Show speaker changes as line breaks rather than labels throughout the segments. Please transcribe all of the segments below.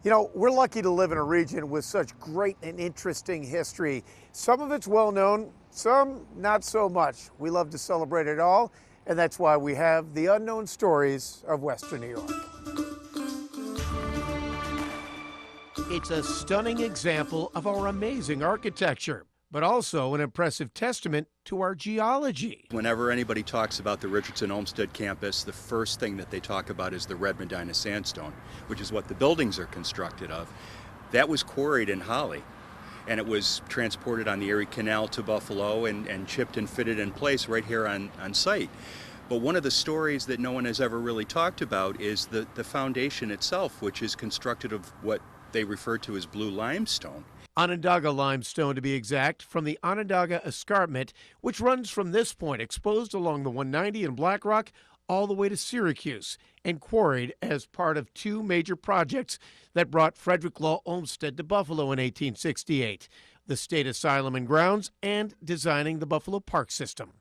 You know, we're lucky to live in a region with such great and interesting history. Some of it's well known, some not so much. We love to celebrate it all, and that's why we have the Unknown Stories of Western New York. It's a stunning example of our amazing architecture, but also an impressive testament to our geology.
Whenever anybody talks about the Richardson Olmsted campus, the first thing that they talk about is the red Medina sandstone, which is what the buildings are constructed of. That was quarried in Holly, and it was transported on the Erie Canal to Buffalo and chipped and fitted in place right here on site. But one of the stories that no one has ever really talked about is the foundation itself, which is constructed of what they refer to as blue limestone.
Onondaga limestone, to be exact, from the Onondaga Escarpment, which runs from this point exposed along the 190 in Black Rock all the way to Syracuse, and quarried as part of two major projects that brought Frederick Law Olmsted to Buffalo in 1868, the State Asylum and Grounds and designing the Buffalo Park system.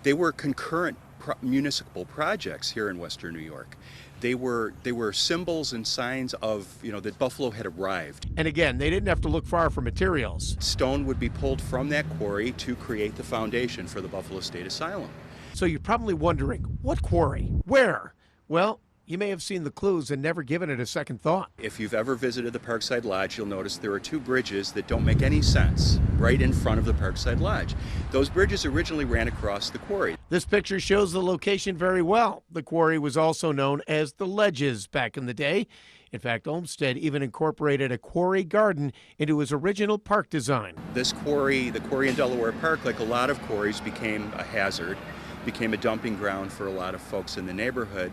They were concurrent municipal projects here in Western New York. They were symbols and signs of, that Buffalo had arrived.
And again, they didn't have to look far for materials.
Stone would be pulled from that quarry to create the foundation for the Buffalo State Asylum.
So you're probably wondering, what quarry? Where? Well, you may have seen the clues and never given it a second thought.
If you've ever visited the Parkside Lodge, you'll notice there are two bridges that don't make any sense right in front of the Parkside Lodge. Those bridges originally ran across the quarry.
This picture shows the location very well. The quarry was also known as the Ledges back in the day. In fact, Olmsted even incorporated a quarry garden into his original park design.
This quarry, the quarry in Delaware Park, like a lot of quarries, became a hazard, became a dumping ground for a lot of folks in the neighborhood.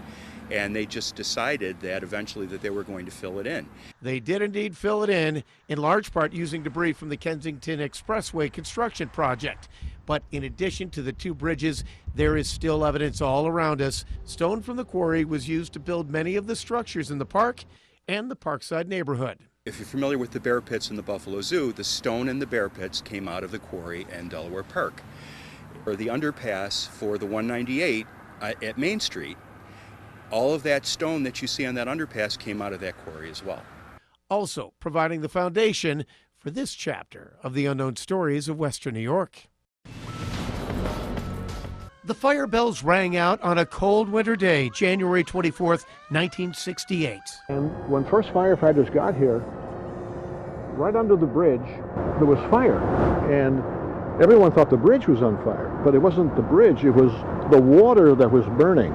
And they just decided that eventually that they were going to fill it in.
They did indeed fill it in large part using debris from the Kensington Expressway construction project. But in addition to the two bridges, there is still evidence all around us. Stone from the quarry was used to build many of the structures in the park and the Parkside neighborhood.
If you're familiar with the bear pits in the Buffalo Zoo, the stone in the bear pits came out of the quarry in Delaware Park. Or the underpass for the 198 at Main Street, all of that stone that you see on that underpass came out of that quarry as well.
Also providing the foundation for this chapter of the Unknown Stories of Western New York. The fire bells rang out on a cold winter day, January 24th, 1968.
And when first firefighters got here, right under the bridge, there was fire. And everyone thought the bridge was on fire, but it wasn't the bridge, it was the water that was burning.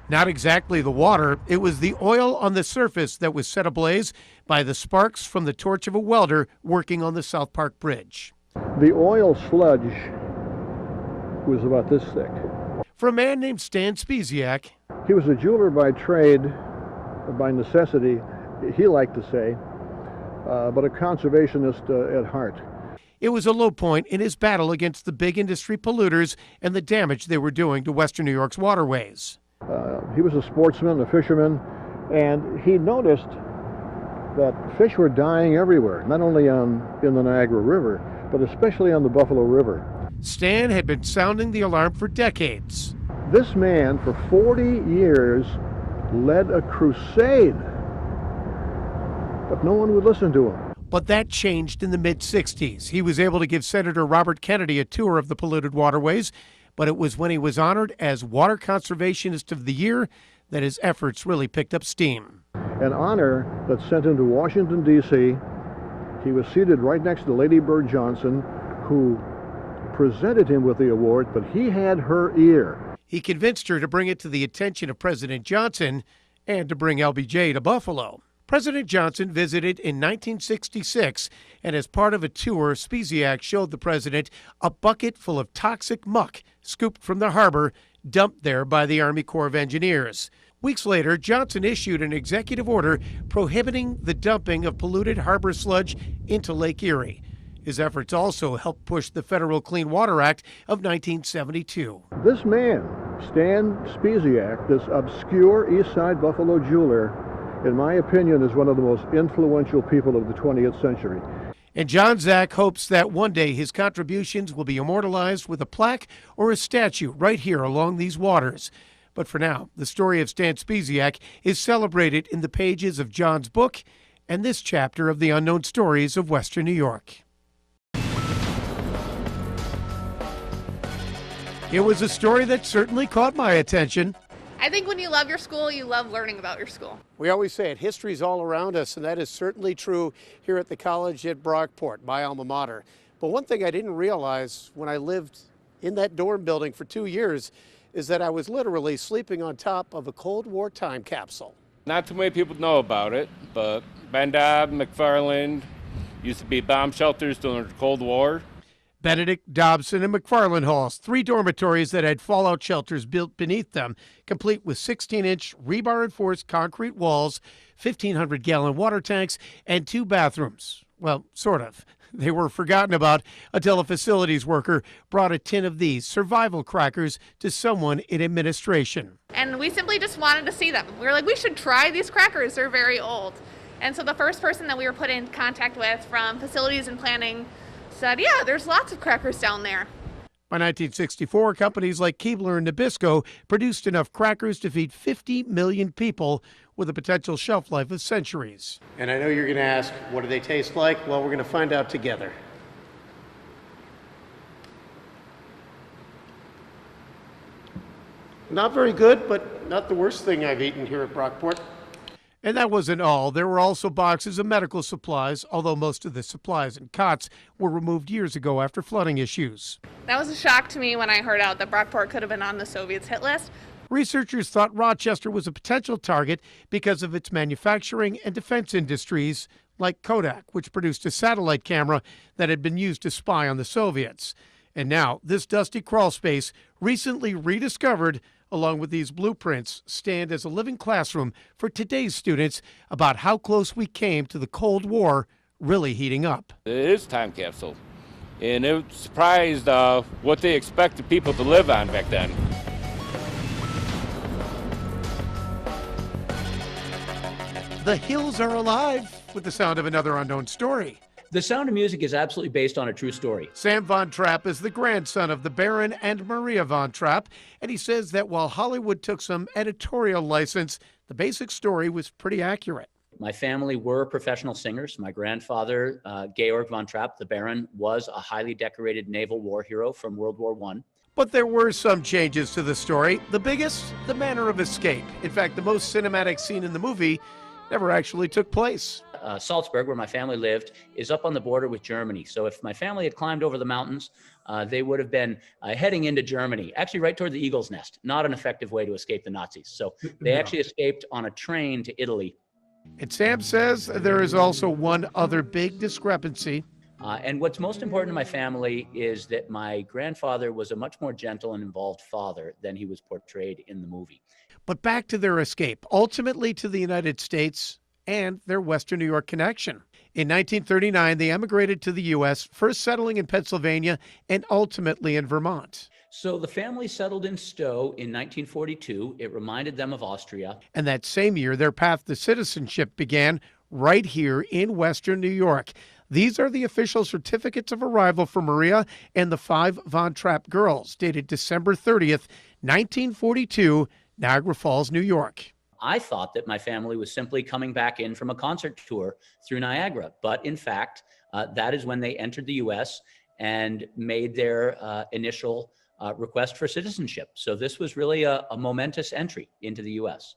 Not exactly the water, it was the oil on the surface that was set ablaze by the sparks from the torch of a welder working on the South Park Bridge.
The oil sludge was about this thick.
For a man named Stan Spiesiak,
he was a jeweler by trade, by necessity, he liked to say, but a conservationist at heart.
It was a low point in his battle against the big industry polluters and the damage they were doing to Western New York's waterways.
He was a sportsman, a fisherman, and he noticed that fish were dying everywhere, not only in the Niagara River, but especially on the Buffalo River.
Stan had been sounding the alarm for decades.
This man, for 40 years, led a crusade, but no one would listen to him.
But that changed in the mid-'60s. He was able to give Senator Robert Kennedy a tour of the polluted waterways, but it was when he was honored as Water Conservationist of the Year that his efforts really picked up steam.
An honor that sent him to Washington, D.C. He was seated right next to Lady Bird Johnson, who presented him with the award, but he had her ear.
He convinced her to bring it to the attention of President Johnson and to bring LBJ to Buffalo. President Johnson visited in 1966, and as part of a tour, Spiesiak showed the president a bucket full of toxic muck scooped from the harbor, dumped there by the Army Corps of Engineers. Weeks later, Johnson issued an executive order prohibiting the dumping of polluted harbor sludge into Lake Erie. His efforts also helped push the Federal Clean Water Act of 1972.
This man, Stan Spiesiak, this obscure East Side Buffalo jeweler, in my opinion, is one of the most influential people of the 20th century.
And John Zach hopes that one day his contributions will be immortalized with a plaque or a statue right here along these waters. But for now, the story of Stan Spiesiak is celebrated in the pages of John's book and this chapter of the Unknown Stories of Western New York. It was a story that certainly caught my attention.
I think when you love your school, you love learning about your school.
We always say it, history's all around us, and that is certainly true here at the college at Brockport, my alma mater. But one thing I didn't realize when I lived in that dorm building for 2 years is that I was literally sleeping on top of a Cold War time capsule.
Not too many people know about it, but Bendab, McFarland used to be bomb shelters during the Cold War.
Benedict, Dobson, and McFarland halls, 3 dormitories that had fallout shelters built beneath them, complete with 16-inch rebar-enforced concrete walls, 1,500-gallon water tanks, and 2 bathrooms. Well, sort of. They were forgotten about until a facilities worker brought a tin of these survival crackers to someone in administration.
And we simply just wanted to see them. We were like, we should try these crackers. They're very old. And so the first person that we were put in contact with from facilities and planning said, yeah, there's lots of crackers down there.
By 1964, companies like Keebler and Nabisco produced enough crackers to feed 50 million people with a potential shelf life of centuries. And I know you're going to ask, what do they taste like? Well, we're going to find out together. Not very good, but not the worst thing I've eaten here at Brockport. And that wasn't all. There were also boxes of medical supplies, although most of the supplies and cots were removed years ago after flooding issues.
That was a shock to me when I heard out that Brockport could have been on the Soviets' hit list.
Researchers thought Rochester was a potential target because of its manufacturing and defense industries, like Kodak, which produced a satellite camera that had been used to spy on the Soviets. And now, this dusty crawl space, recently rediscovered, along with these blueprints, stand as a living classroom for today's students about how close we came to the Cold War really heating up.
It is a time capsule, and it surprised what they expected people to live on back then.
The hills are alive with the sound of another unknown story.
The Sound of Music is absolutely based on a true story.
Sam Von Trapp is the grandson of the Baron and Maria Von Trapp, and he says that while Hollywood took some editorial license, the basic story was pretty accurate.
My family were professional singers. My grandfather, Georg Von Trapp, the Baron, was a highly decorated naval war hero from World War I.
But there were some changes to the story. The biggest, the manner of escape. In fact, the most cinematic scene in the movie never actually took place.
Salzburg, where my family lived, is up on the border with Germany. So if my family had climbed over the mountains, they would have been heading into Germany, actually right toward the Eagle's Nest. Not an effective way to escape the Nazis. So they actually escaped on a train to Italy.
And Sam says there is also one other big discrepancy.
And what's most important to my family is that my grandfather was a much more gentle and involved father than he was portrayed in the movie.
But back to their escape, ultimately to the United States and their Western New York connection. In 1939, they emigrated to the U.S., first settling in Pennsylvania and ultimately in Vermont.
So the family settled in Stowe in 1942. It reminded them of Austria.
And that same year, their path to citizenship began right here in Western New York. These are the official certificates of arrival for Maria and the 5 Von Trapp girls, dated December 30th, 1942, Niagara Falls, New York.
I thought that my family was simply coming back in from a concert tour through Niagara. But in fact, that is when they entered the U.S. and made their initial request for citizenship. So this was really a momentous entry into the U.S.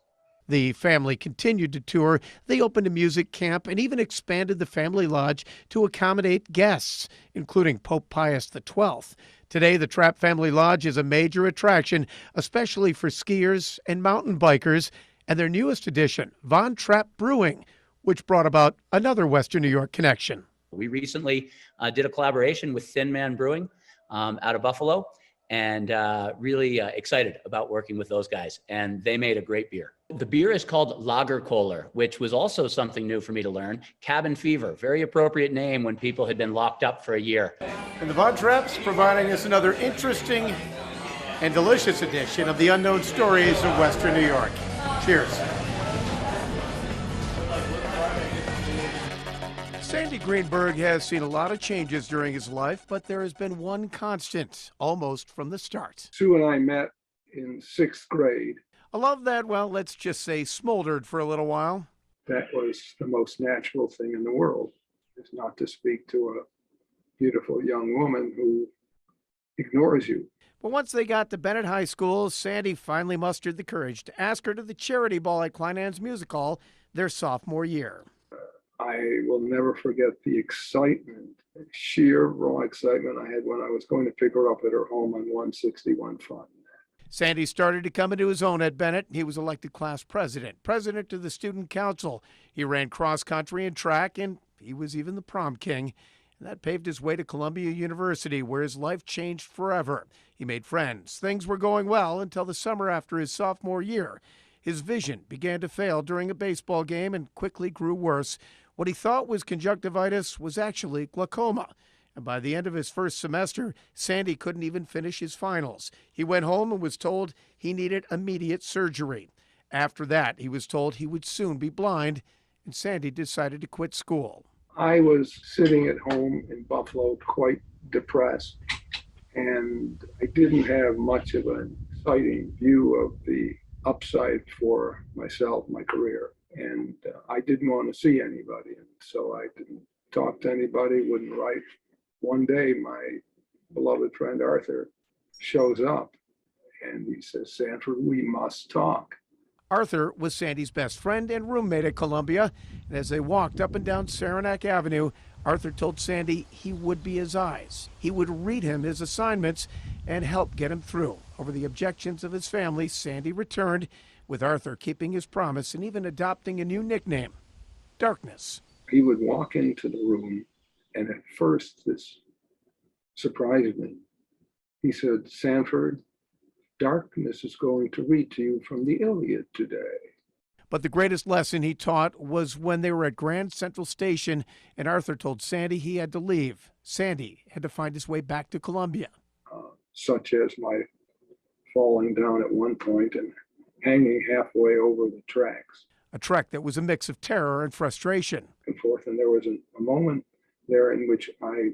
The family continued to tour. They opened a music camp and even expanded the family lodge to accommodate guests, including Pope Pius XII. Today, the Trapp Family Lodge is a major attraction, especially for skiers and mountain bikers, and their newest addition, Von Trapp Brewing, which brought about another Western New York connection.
We recently did a collaboration with Thin Man Brewing out of Buffalo, and really excited about working with those guys. And they made a great beer. The beer is called Lagerkoller, which was also something new for me to learn. Cabin fever, very appropriate name when people had been locked up for a year.
And the Von Trapps providing us another interesting and delicious edition of the Unknown Stories of Western New York. Cheers. Sandy Greenberg has seen a lot of changes during his life, but there has been one constant, almost from the start.
Sue and I met in 6th grade.
A love that, well, let's just say smoldered for a little while.
that was the most natural thing in the world, is not to speak to a beautiful young woman who ignores you.
But once they got to Bennett High School, Sandy finally mustered the courage to ask her to the charity ball at Kleinan's Music Hall their sophomore year.
I will never forget the excitement, sheer raw excitement I had when I was going to pick her up at her home on 161 Front.
Sandy started to come into his own at Bennett. He was elected class president, president of the student council. He ran cross country and track, and he was even the prom king. And that paved his way to Columbia University, where his life changed forever. He made friends. Things were going well until the summer after his sophomore year. His vision began to fail during a baseball game and quickly grew worse. What he thought was conjunctivitis was actually glaucoma. And by the end of his first semester, Sandy couldn't even finish his finals. He went home and was told he needed immediate surgery. After that, he was told he would soon be blind, and Sandy decided to quit school.
I was sitting at home in Buffalo quite depressed, and I didn't have much of an exciting view of the upside for myself, my career. And I didn't want to see anybody. And so I didn't talk to anybody, wouldn't write. One day, my beloved friend Arthur shows up and he says, "Sanford, we must talk."
Arthur was Sandy's best friend and roommate at Columbia. And as they walked up and down Saranac Avenue, Arthur told Sandy he would be his eyes. He would read him his assignments and help get him through. Over the objections of his family, Sandy returned, with Arthur keeping his promise and even adopting a new nickname, Darkness.
He would walk into the room, and at first this surprised me. He said, "Sanford, darkness is going to read to you from the Iliad today."
But the greatest lesson he taught was when they were at Grand Central Station and Arthur told Sandy he had to leave. Sandy had to find his way back to Columbia.
Such as my falling down at one point and hanging halfway over the tracks.
A trek that was a mix of terror and frustration.
And forth, and there was a moment there in which I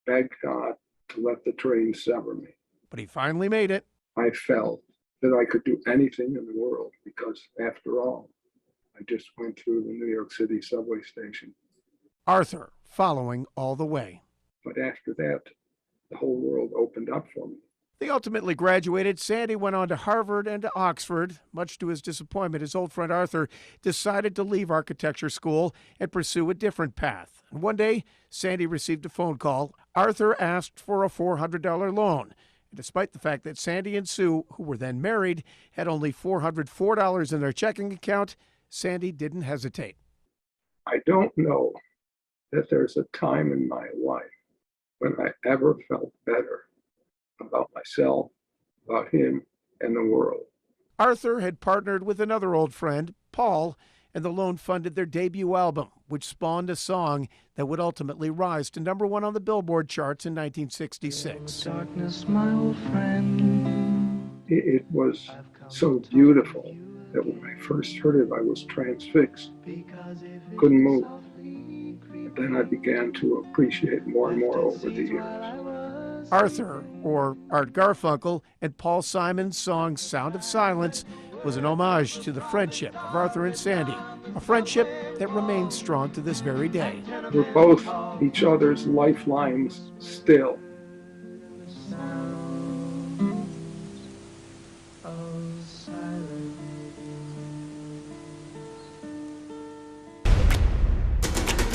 begged God to let the train sever me.
But he finally made it.
I felt that I could do anything in the world because, after all, I just went through the New York City subway station.
Arthur following all the way.
But after that, the whole world opened up for me.
They ultimately graduated. Sandy went on to Harvard and to Oxford. Much to his disappointment, his old friend Arthur decided to leave architecture school and pursue a different path. And one day, Sandy received a phone call. Arthur asked for a $400 loan. And despite the fact that Sandy and Sue, who were then married, had only $404 in their checking account, Sandy didn't hesitate.
I don't know that there's a time in my life when I ever felt better about myself, about him, and the world.
Arthur had partnered with another old friend, Paul, and the loan funded their debut album, which spawned a song that would ultimately rise to #1 on the Billboard charts in 1966.
Darkness, my old friend.
It was so beautiful that when I first heard it, I was transfixed, couldn't move. And then I began to appreciate more and more over the years.
Arthur, or Art Garfunkel, and Paul Simon's song Sound of Silence was an homage to the friendship of Arthur and Sandy, a friendship that remains strong to this very day.
We're both each other's lifelines still.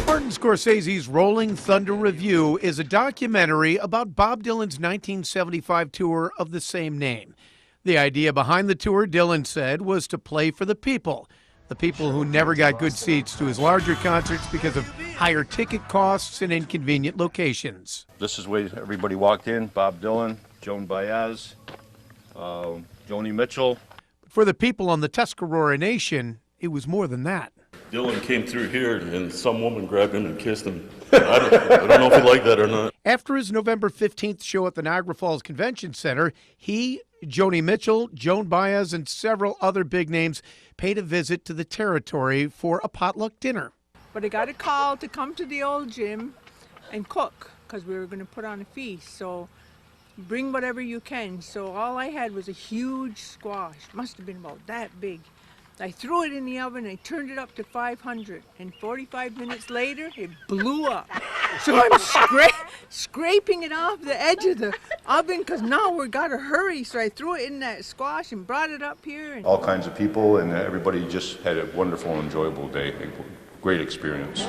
Martin Scorsese's Rolling Thunder Review is a documentary about Bob Dylan's 1975 tour of the same name. The idea behind the tour, Dylan said, was to play for the people who never got good seats to his larger concerts because of higher ticket costs and inconvenient locations.
This is where everybody walked in: Bob Dylan, Joan Baez, Joni Mitchell.
For the people on the Tuscarora Nation, it was more than that.
Dylan came through here and some woman grabbed him and kissed him. I don't know if he liked that or not.
After his November 15th show at the Niagara Falls Convention Center, he, Joni Mitchell, Joan Baez, and several other big names paid a visit to the territory for a potluck dinner.
But I got a call to come to the old gym and cook because we were going to put on a feast. So bring whatever you can. So all I had was a huge squash. Must have been about that big. I threw it in the oven, I turned it up to 500, and 45 minutes later, it blew up. So I'm scraping it off the edge of the oven because now we got to hurry. So I threw it in that squash and brought it up here.
All kinds of people, and everybody just had a wonderful, enjoyable day. A great experience.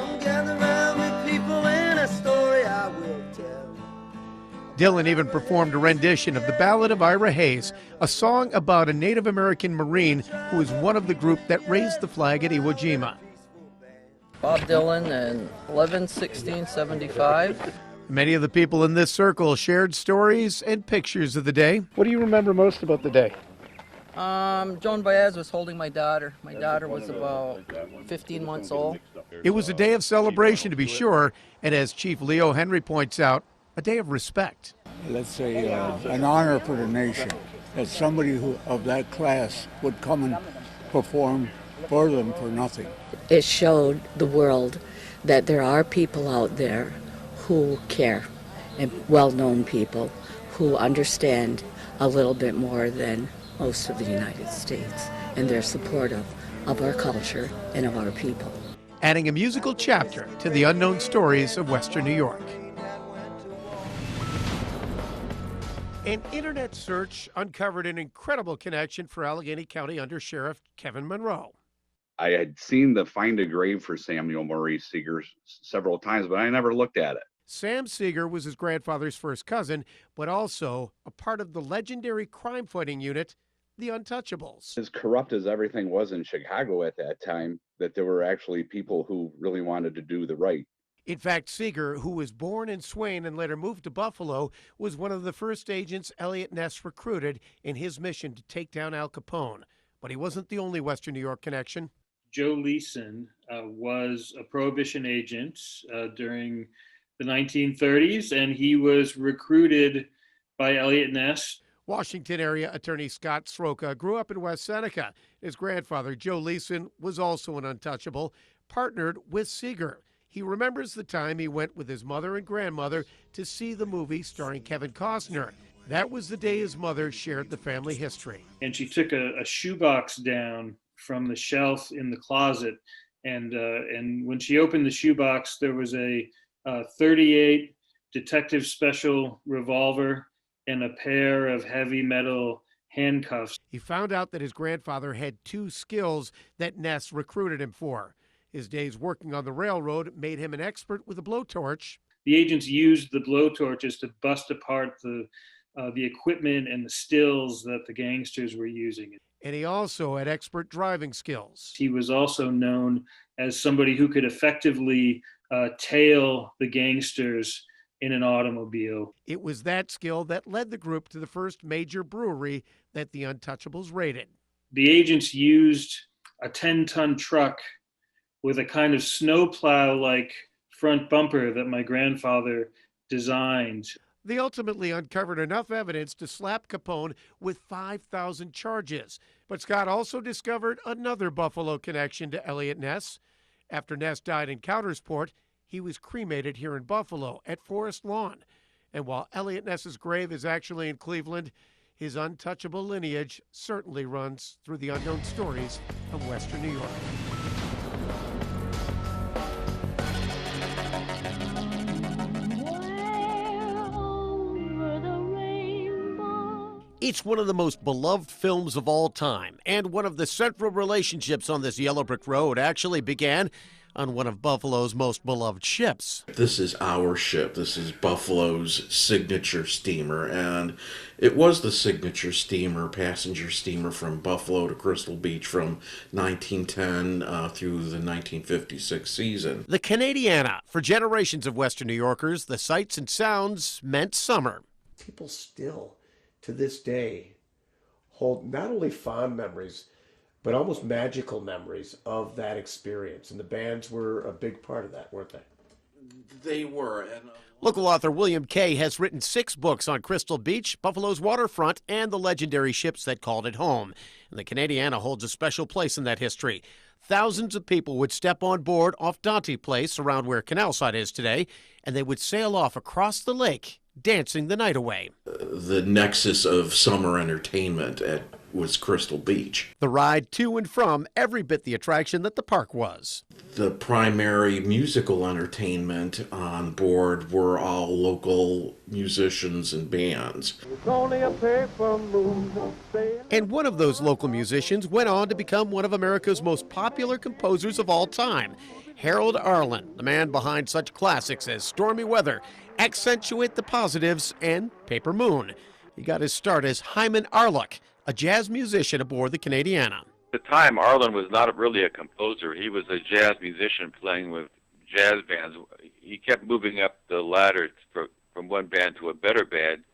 Dylan even performed a rendition of the Ballad of Ira Hayes, a song about a Native American Marine who was one of the group that raised the flag at Iwo Jima.
Bob Dylan in 11/16/75.
Many of the people in this circle shared stories and pictures of the day. What do you remember most about the day?
Joan Baez was holding my daughter. My daughter was about 15 months old.
It was a day of celebration, to be sure, and as Chief Leo Henry points out, a day of respect.
Let's say an honor for the nation, that somebody of that class would come and perform for them for nothing.
It showed the world that there are people out there who care, and well-known people who understand a little bit more than most of the United States, and they're supportive of our culture and of our people.
Adding a musical chapter to the unknown stories of Western New York. An internet search uncovered an incredible connection for Allegheny County Under Sheriff Kevin Monroe.
I had seen the Find a Grave for Samuel Maurice Seeger several times, but I never looked at it.
Sam Seeger was his grandfather's first cousin, but also a part of the legendary crime-fighting unit, the Untouchables.
As corrupt as everything was in Chicago at that time, that there were actually people who really wanted to do the right.
In fact, Seeger, who was born in Swain and later moved to Buffalo, was one of the first agents Elliot Ness recruited in his mission to take down Al Capone. But he wasn't the only Western New York connection.
Joe Leeson was a Prohibition agent during the 1930s, and he was recruited by Elliot Ness.
Washington area attorney Scott Sroka grew up in West Seneca. His grandfather, Joe Leeson, was also an untouchable, partnered with Seeger. He remembers the time he went with his mother and grandmother to see the movie starring Kevin Costner. That was the day his mother shared the family history.
And she took a shoebox down from the shelf in the closet, and when she opened the shoebox, there was a 38 Detective Special revolver and a pair of heavy metal handcuffs.
He found out that his grandfather had two skills that Ness recruited him for. His days working on the railroad made him an expert with a blowtorch.
The agents used the blowtorches to bust apart the equipment and the stills that the gangsters were using.
And he also had expert driving skills.
He was also known as somebody who could effectively tail the gangsters in an automobile.
It was that skill that led the group to the first major brewery that the Untouchables raided.
The agents used a 10-ton truck with a kind of snowplow-like front bumper that my grandfather designed.
They ultimately uncovered enough evidence to slap Capone with 5,000 charges. But Scott also discovered another Buffalo connection to Elliot Ness. After Ness died in Countersport, he was cremated here in Buffalo at Forest Lawn. And while Elliot Ness's grave is actually in Cleveland, his untouchable lineage certainly runs through the unknown stories of Western New York. It's one of the most beloved films of all time, and one of the central relationships on this yellow brick road actually began on one of Buffalo's most beloved ships.
This is our ship. This is Buffalo's signature steamer, and it was the signature steamer, passenger steamer from Buffalo to Crystal Beach from 1910 through the 1956 season.
The Canadiana. For generations of Western New Yorkers, the sights and sounds meant summer.
People still, to this day, hold not only fond memories, but almost magical memories of that experience. And the bands were a big part of that, weren't they?
They were. And
local author William Kay has written 6 books on Crystal Beach, Buffalo's waterfront, and the legendary ships that called it home. And the Canadiana holds a special place in that history. Thousands of people would step on board off Dante Place, around where Canalside is today, and they would sail off across the lake, dancing the night away.
The nexus of summer entertainment at was Crystal Beach.
The ride to and from every bit the attraction that the park was.
The primary musical entertainment on board were all local musicians and bands.
And one of those local musicians went on to become one of America's most popular composers of all time, Harold Arlen, the man behind such classics as Stormy Weather, Accentuate the Positives, and Paper Moon. He got his start as Hyman Arluck, a jazz musician aboard the Canadiana.
At the time, Arlen was not really a composer. He was a jazz musician playing with jazz bands. He kept moving up the ladder from one band to a better band.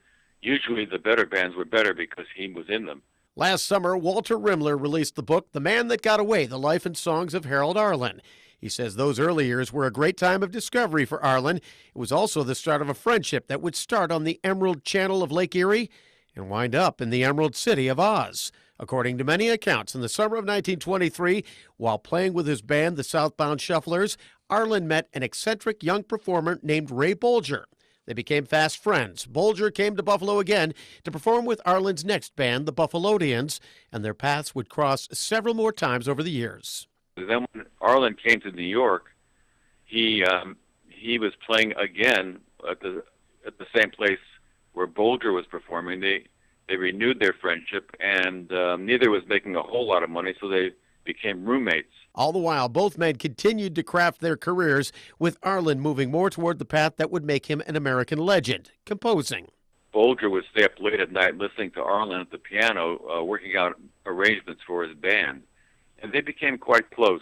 Usually the better bands were better because he was in them.
Last summer, Walter Rimler released the book, The Man That Got Away, The Life and Songs of Harold Arlen. He says those early years were a great time of discovery for Arlen. It was also the start of a friendship that would start on the Emerald Channel of Lake Erie and wind up in the Emerald City of Oz. According to many accounts, in the summer of 1923, while playing with his band, the Southbound Shufflers, Arlen met an eccentric young performer named Ray Bolger. They became fast friends. Bolger came to Buffalo again to perform with Arlen's next band, the Buffalodians, and their paths would cross several more times over the years.
Then when Arlen came to New York, he was playing again at the same place where Bolger was performing. They renewed their friendship, and neither was making a whole lot of money, so they became roommates.
All the while, both men continued to craft their careers, with Arlen moving more toward the path that would make him an American legend, composing.
Bolger would stay up late at night listening to Arlen at the piano, working out arrangements for his band. And they became quite close.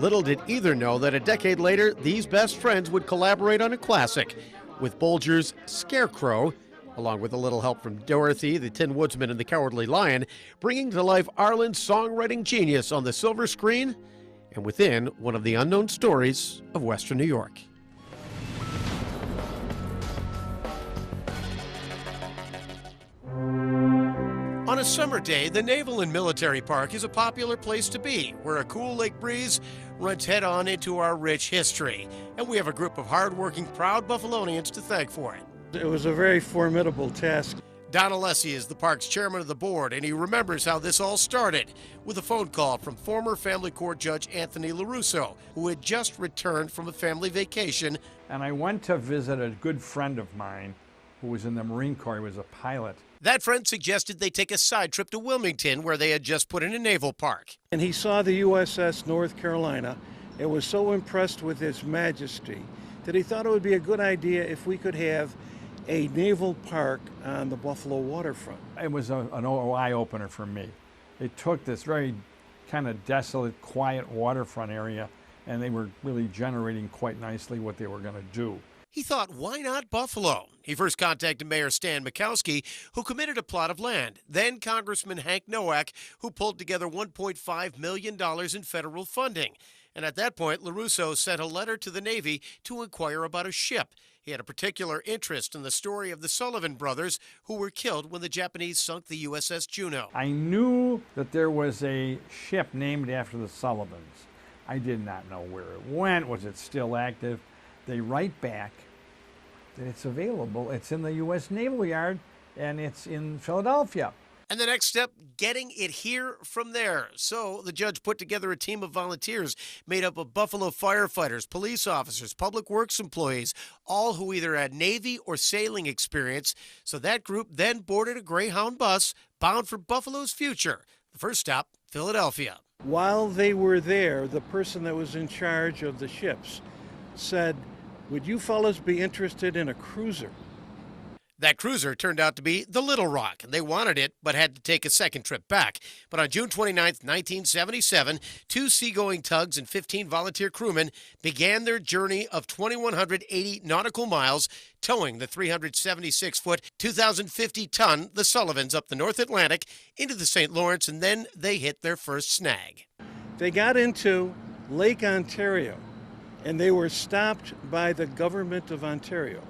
Little did either know that a decade later, these best friends would collaborate on a classic, with Bolger's Scarecrow, along with a little help from Dorothy, the Tin Woodsman, and the Cowardly Lion, bringing to life Arlen's songwriting genius on the silver screen and within one of the unknown stories of Western New York. On a summer day, the Naval and Military Park is a popular place to be, where a cool lake breeze runs head-on into our rich history. And we have a group of hard-working, proud Buffalonians to thank for it.
It was a very formidable task.
Don Alessi is the park's chairman of the board, and he remembers how this all started with a phone call from former family court judge Anthony LaRusso, who had just returned from a family vacation.
And I went to visit a good friend of mine who was in the Marine Corps. He was a pilot.
That friend suggested they take a side trip to Wilmington, where they had just put in a naval park.
And he saw the USS North Carolina and was so impressed with its majesty that he thought it would be a good idea if we could have a naval park on the Buffalo waterfront.
It was an eye-opener for me. It took this very kind of desolate, quiet waterfront area, and they were really generating quite nicely what they were going to do.
He thought, why not Buffalo? He first contacted Mayor Stan Mikowski, who committed a plot of land. Then Congressman Hank Nowak, who pulled together $1.5 million in federal funding. And at that point, LaRusso sent a letter to the Navy to inquire about a ship. He had a particular interest in the story of the Sullivan brothers, who were killed when the Japanese sunk the USS Juneau.
I knew that there was a ship named after the Sullivans. I did not know where it went. Was it still active? They write back that it's available. It's in the U.S. Naval Yard, and it's in Philadelphia.
And the next step, getting it here from there. So the judge put together a team of volunteers made up of Buffalo firefighters, police officers, public works employees, all who either had Navy or sailing experience. So that group then boarded a Greyhound bus bound for Buffalo's future. The first stop, Philadelphia.
While they were there, the person that was in charge of the ships said, "Would you fellas be interested in a cruiser?"
That cruiser turned out to be the Little Rock, and they wanted it, but had to take a second trip back. But on June 29, 1977, 2 seagoing tugs and 15 volunteer crewmen began their journey of 2,180 nautical miles, towing the 376-foot, 2,050-ton The Sullivans up the North Atlantic into the St. Lawrence, and then they hit their first snag.
They got into Lake Ontario, and they were stopped by the government of Ontario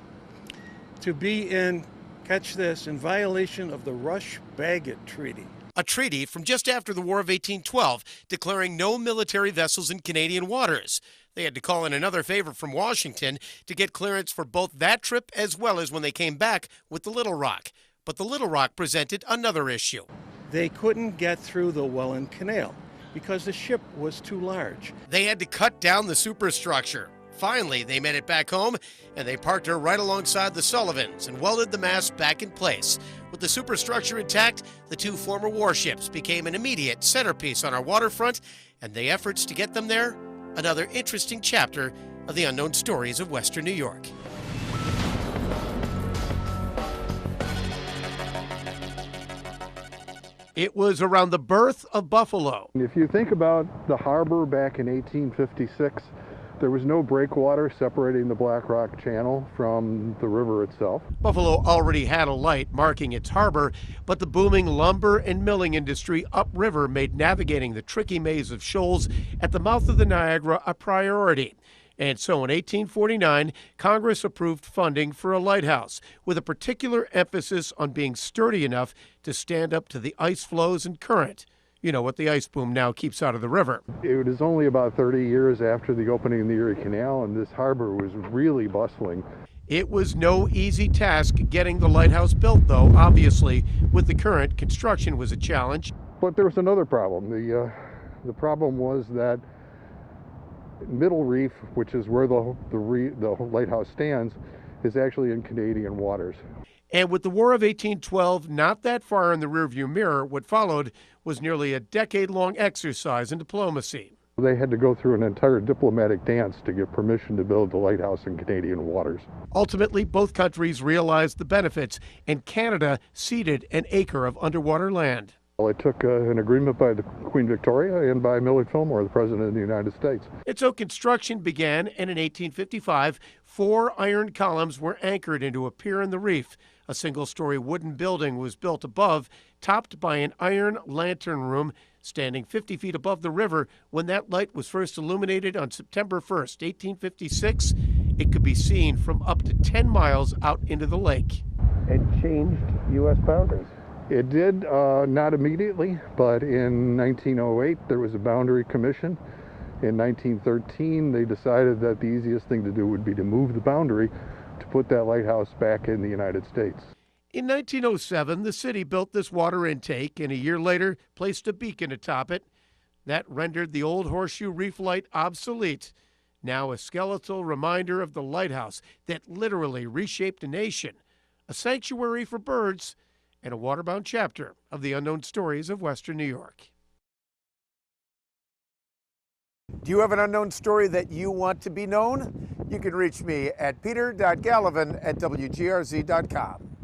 to be in, catch this, in violation of the Rush-Bagot Treaty.
A treaty from just after the War of 1812 declaring no military vessels in Canadian waters. They had to call in another favor from Washington to get clearance for both that trip as well as when they came back with the Little Rock. But the Little Rock presented another issue.
They couldn't get through the Welland Canal because the ship was too large.
They had to cut down the superstructure. Finally, they made it back home, and they parked her right alongside the Sullivans and welded the mast back in place. With the superstructure intact, the two former warships became an immediate centerpiece on our waterfront, and the efforts to get them there, another interesting chapter of the unknown stories of Western New York. It was around the birth of Buffalo.
If you think about the harbor back in 1856, there was no breakwater separating the Black Rock Channel from the river itself.
Buffalo already had a light marking its harbor, but the booming lumber and milling industry upriver made navigating the tricky maze of shoals at the mouth of the Niagara a priority. And so in 1849, Congress approved funding for a lighthouse, with a particular emphasis on being sturdy enough to stand up to the ice flows and current. You know, what the ice boom now keeps out of the river.
It was only about 30 years after the opening of the Erie Canal, and this harbor was really bustling.
It was no easy task getting the lighthouse built, though. Obviously, with the current, construction was a challenge.
But there was another problem. The problem was that Middle Reef, which is where the lighthouse stands, is actually in Canadian waters.
And with the War of 1812 not that far in the rearview mirror, what followed was nearly a decade-long exercise in diplomacy.
They had to go through an entire diplomatic dance to get permission to build the lighthouse in Canadian waters.
Ultimately, both countries realized the benefits, and Canada ceded an acre of underwater land.
Well, it took an agreement by the Queen Victoria and by Millard Fillmore, the President of the United States.
And so construction began, and in 1855, 4 iron columns were anchored into a pier in the reef. A single-story wooden building was built above, topped by an iron lantern room standing 50 feet above the river. When that light was first illuminated on September 1st, 1856, it could be seen from up to 10 miles out into the lake.
It changed U.S. boundaries. It did, not immediately, but in 1908 there was a boundary commission. In 1913 they decided that the easiest thing to do would be to move the boundary to put that lighthouse back in the United States.
In 1907, the city built this water intake, and a year later placed a beacon atop it. That rendered the old Horseshoe Reef light obsolete. Now a skeletal reminder of the lighthouse that literally reshaped a nation, a sanctuary for birds, and a waterbound chapter of the unknown stories of Western New York. Do you have an unknown story that you want to be known? You can reach me at peter.gallivan@wgrz.com.